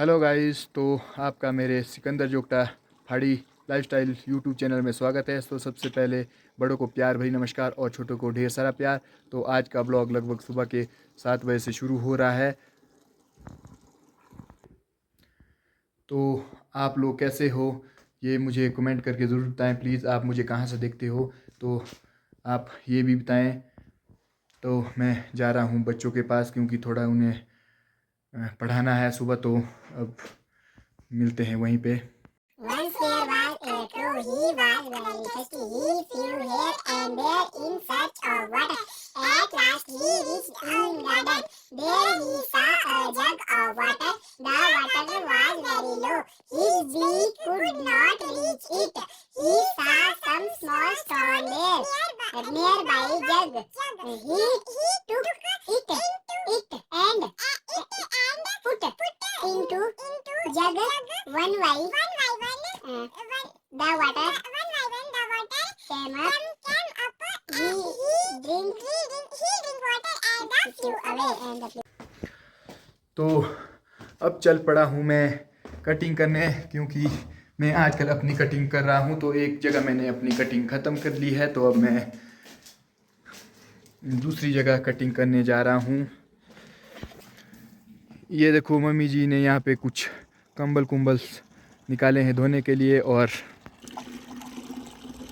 Hello guys, तो आपका मेरे सिकंदर जोगटा पहाड़ी लाइफस्टाइल यूट्यूब चैनल में स्वागत है। तो सबसे पहले बड़ों को प्यार भरी नमस्कार और छोटों को ढेर सारा प्यार। तो आज का ब्लॉग लगभग सुबह के 7 बजे से शुरू हो रहा है। तो आप लोग कैसे हो ये मुझे कमेंट करके ज़रूर बताएं प्लीज़। आप मुझे कहाँ से देखते हो तो आप ये भी बताएं। तो मैं जा रहा हूँ बच्चों के पास क्योंकि थोड़ा उन्हें पढ़ाना है सुबह। तो अब मिलते हैं वहीं पे। Once there was a crow. He was very thirsty. He flew here and there in search of water. At last he reached a garden. There he saw a jug of water. The water was very low. His beak could not reach it. He saw some small stone there, nearby jug. He took it and put into jug one by the water came up. He drink water and flew away and the तो अब चल पड़ा हूँ मैं cutting करने, क्योंकि मैं आजकल अपनी कटिंग कर रहा हूँ। तो एक जगह मैंने अपनी कटिंग ख़त्म कर ली है, तो अब मैं दूसरी जगह कटिंग करने जा रहा हूँ। ये देखो मम्मी जी ने यहाँ पे कुछ कंबल कुंबल निकाले हैं धोने के लिए। और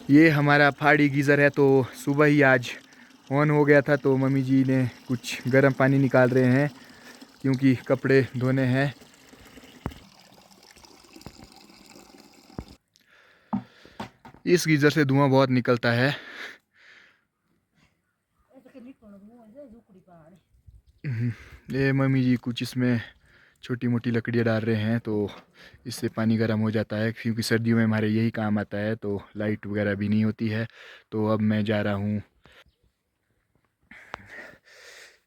ये हमारा पहाड़ी गीज़र है, तो सुबह ही आज ऑन हो गया था। तो मम्मी जी ने कुछ गर्म पानी निकाल रहे हैं क्योंकि कपड़े धोने हैं। इस गीज़र से धुआं बहुत निकलता है। ये मम्मी जी कुछ इसमें छोटी मोटी लकड़ियाँ डाल रहे हैं, तो इससे पानी गर्म हो जाता है क्योंकि सर्दियों में हमारे यही काम आता है। तो लाइट वगैरह भी नहीं होती है। तो अब मैं जा रहा हूँ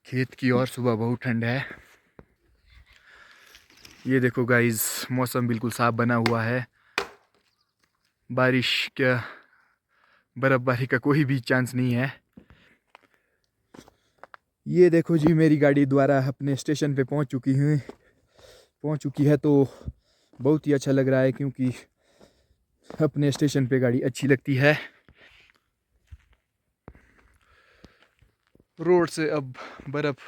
खेत की ओर। सुबह बहुत ठंड है। ये देखो गाइस, मौसम बिल्कुल साफ बना हुआ है। बारिश क्या बर्फ़बारी का कोई भी चांस नहीं है। ये देखो जी, मेरी गाड़ी द्वारा अपने स्टेशन पे पहुंच चुकी है। तो बहुत ही अच्छा लग रहा है क्योंकि अपने स्टेशन पे गाड़ी अच्छी लगती है। रोड से अब बर्फ़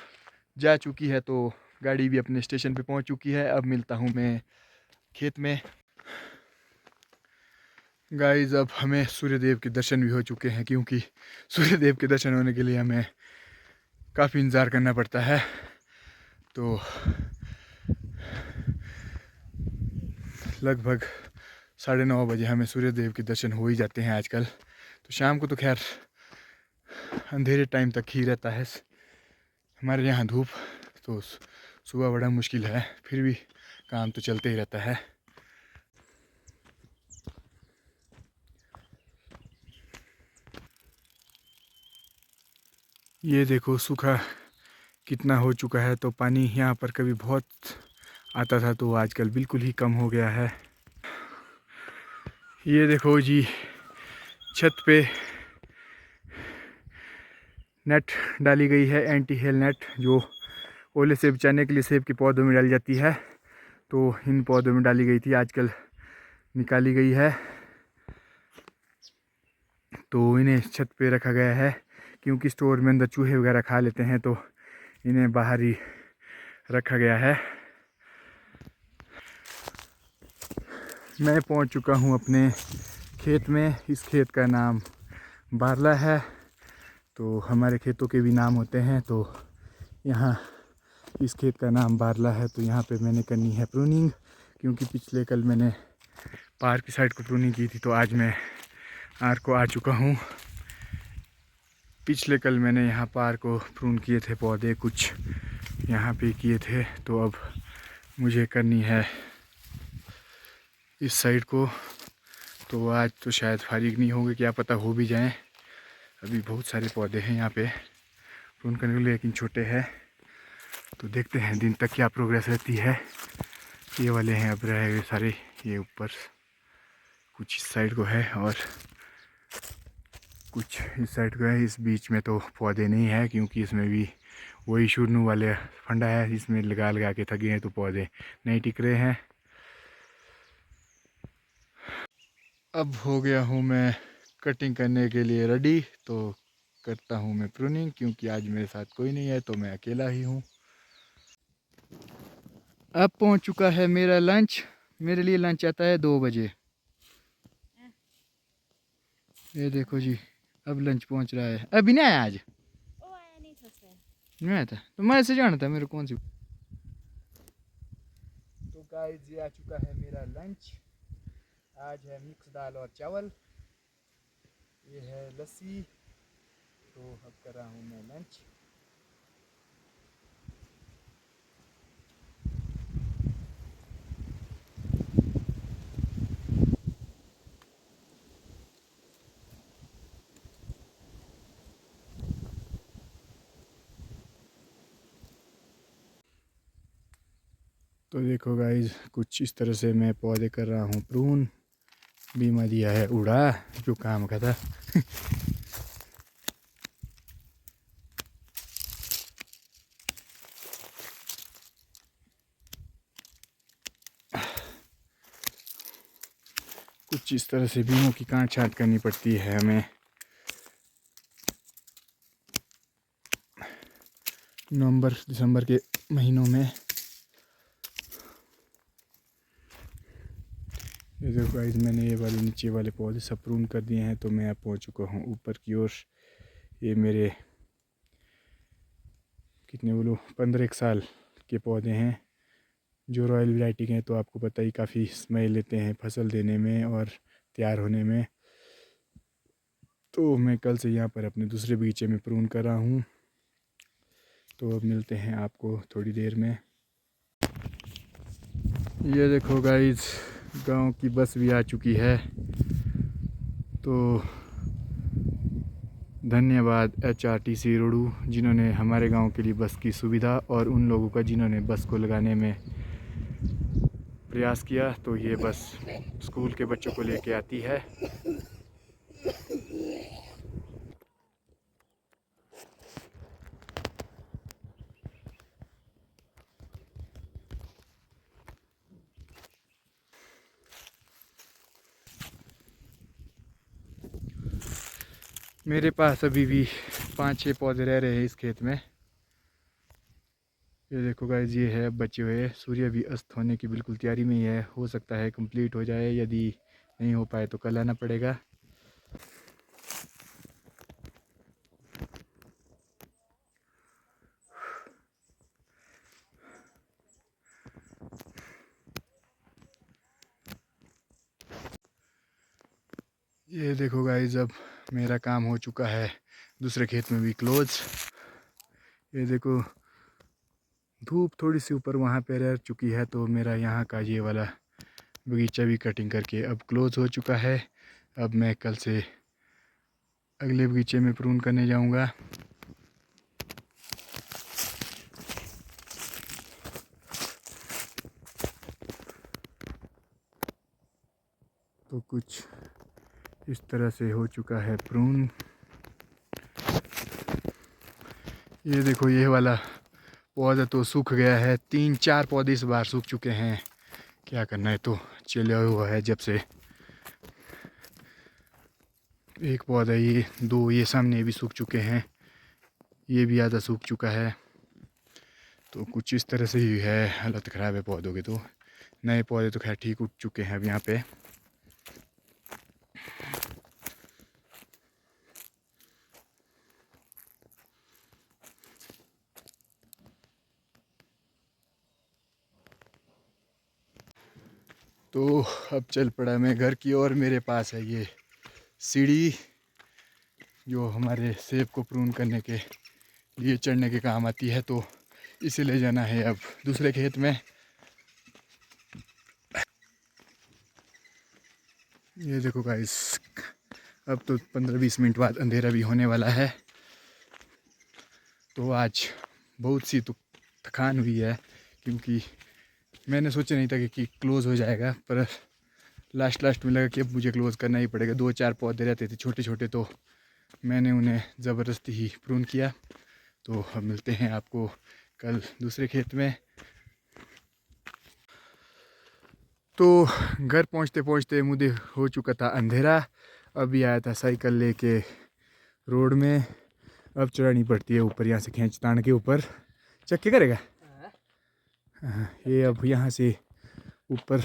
जा चुकी है, तो गाड़ी भी अपने स्टेशन पे पहुंच चुकी है। अब मिलता हूं मैं खेत में। गाइस, अब हमें सूर्यदेव के दर्शन भी हो चुके हैं क्योंकि सूर्यदेव के दर्शन होने के लिए हमें काफ़ी इंतज़ार करना पड़ता है। तो लगभग 9:30 बजे हमें सूर्यदेव के दर्शन हो ही जाते हैं आजकल। तो शाम को तो खैर अंधेरे टाइम तक ही रहता है हमारे यहाँ धूप। तो सुबह बड़ा मुश्किल है, फिर भी काम तो चलते ही रहता है। ये देखो सूखा कितना हो चुका है। तो पानी यहाँ पर कभी बहुत आता था, तो आजकल बिल्कुल ही कम हो गया है। ये देखो जी, छत पे नेट डाली गई है, एंटी हेल नेट, जो ओले से बचाने के लिए सेब के पौधों में डाली जाती है। तो इन पौधों में डाली गई थी, आजकल निकाली गई है। तो इन्हें छत पे रखा गया है क्योंकि स्टोर में अंदर चूहे वगैरह खा लेते हैं, तो इन्हें बाहर ही रखा गया है। मैं पहुंच चुका हूं अपने खेत में। इस खेत का नाम बारला है। तो हमारे खेतों के भी नाम होते हैं, तो यहाँ इस खेत का नाम बारला है। तो यहाँ पे मैंने करनी है प्रूनिंग, क्योंकि पिछले कल मैंने पार की साइड को प्रूनिंग की थी। तो आज मैं आर को आ चुका हूँ। पिछले कल मैंने यहाँ पार को प्रून किए थे, पौधे कुछ यहाँ पे किए थे। तो अब मुझे करनी है इस साइड को। तो आज तो शायद फारिग नहीं होगी, क्या पता हो भी जाएं। अभी बहुत सारे पौधे हैं यहाँ पे प्रून करने के लिए, लेकिन छोटे हैं। तो देखते हैं दिन तक क्या प्रोग्रेस रहती है। ये वाले हैं अब रह गए सारे, ये ऊपर कुछ इस साइड को है और कुछ इस साइड को है। इस बीच में तो पौधे नहीं है क्योंकि इसमें भी वही शुरू वाले फंडा है, इसमें लगा लगा के थके हैं तो पौधे नहीं टिक रहे हैं। अब हो गया हूँ मैं कटिंग करने के लिए रेडी, तो करता हूँ मैं प्रूनिंग, क्योंकि आज मेरे साथ कोई नहीं है तो मैं अकेला ही हूँ। अब पहुँच चुका है मेरा लंच। मेरे लिए लंच आता है 2 बजे। ये देखो जी, अब लंच पहुँच रहा है। अभी नहीं आया आज? ओ आया नहीं था सर। नहीं आया था तो मैं ऐसे जाना था मेरे कौन सी। तो गाइस ये आ चुका है मेरा लंच। आज है मिक्स दाल और चावल, ये है लस्सी। तो अब कर रहा हूँ मैं लंच। तो देखो गाइस, कुछ इस तरह से मैं पौधे कर रहा हूँ प्रून। बीमा दिया है उड़ा, जो काम का था। कुछ इस तरह से बीमों की काट छाँट करनी पड़ती है हमें। नवंबर दिसंबर के महीनों में। ये देखो गाइस, मैंने ये वाले नीचे वाले पौधे सब प्रून कर दिए हैं, तो मैं अब पहुंच चुका हूं ऊपर की ओर। ये मेरे कितने बोलो 15 साल के पौधे हैं, जो रॉयल वैरायटी के हैं। तो आपको पता ही, काफ़ी समय लेते हैं फसल देने में और तैयार होने में। तो मैं कल से यहाँ पर अपने दूसरे बगीचे में प्रून कर रहा हूँ। तो अब मिलते हैं आपको थोड़ी देर में। ये देखो गाइस, गांव की बस भी आ चुकी है। तो धन्यवाद HRTC रोडू, जिन्होंने हमारे गांव के लिए बस की सुविधा, और उन लोगों का जिन्होंने बस को लगाने में प्रयास किया। तो ये बस स्कूल के बच्चों को लेके आती है। मेरे पास अभी भी 5-6 पौधे रह रहे हैं इस खेत में। ये देखो गाइस, ये है बचे हुए। सूर्य भी अस्त होने की बिल्कुल तैयारी में ही है। हो सकता है कंप्लीट हो जाए, यदि नहीं हो पाए तो कल आना पड़ेगा। ये देखो गाइस, अब मेरा काम हो चुका है दूसरे खेत में भी क्लोज। ये देखो, धूप थोड़ी सी ऊपर वहाँ पे रह चुकी है, तो मेरा यहाँ का ये वाला बगीचा भी कटिंग करके अब क्लोज हो चुका है। अब मैं कल से अगले बगीचे में प्रून करने जाऊँगा। तो कुछ इस तरह से हो चुका है प्रून। ये देखो, ये वाला पौधा तो सूख गया है। 3-4 पौधे इस बार सूख चुके हैं। क्या करना है, तो चला हुआ है जब से। एक पौधा, ये 2 ये सामने भी सूख चुके हैं। ये भी आधा सूख चुका है। तो कुछ इस तरह से ही है, हालत ख़राब है पौधों की। तो नए पौधे तो खैर ठीक उठ चुके हैं अब यहाँ पे। तो अब चल पड़ा मैं घर की ओर। मेरे पास है ये सीढ़ी, जो हमारे सेब को प्रून करने के लिए चढ़ने के काम आती है। तो इसे ले जाना है अब दूसरे खेत में। ये देखो गाइस, अब तो 15-20 मिनट बाद अंधेरा भी होने वाला है। तो आज बहुत सी तो थकान हुई है, क्योंकि मैंने सोचा नहीं था कि क्लोज़ हो जाएगा, पर लास्ट में लगा कि अब मुझे क्लोज़ करना ही पड़ेगा। 2-4 पौधे रहते थे छोटे छोटे, तो मैंने उन्हें ज़बरदस्ती ही प्रून किया। तो अब मिलते हैं आपको कल दूसरे खेत में। तो घर पहुंचते पहुंचते मुझे हो चुका था अंधेरा। अभी आया था साइकिल लेके रोड में। अब चढ़ानी पड़ती है ऊपर, यहाँ से खींच तान के ऊपर। चक्के करेगा हाँ, ये अब यहाँ से ऊपर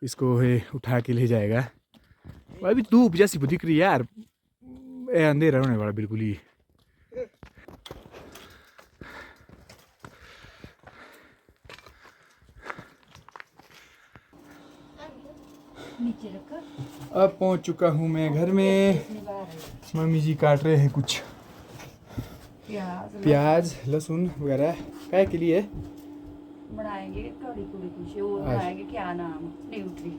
इसको है उठा के ले जाएगा। अभी धूप जैसी दिख रही है यार, अंधेरा होने वाला बिल्कुल ही। अब पहुंच चुका हूँ मैं घर में। मम्मी जी काट रहे हैं कुछ प्याज लहसुन वगैरह। काय के लिए बनाएंगे कड़ी कुड़ी कुछ वो बनाएंगे, क्या नाम, न्यूट्री।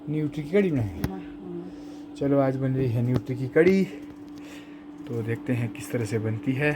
न्यूट्री की कड़ी बनाएंगे। चलो आज बन रही है न्यूट्री की कड़ी, तो देखते हैं किस तरह से बनती है।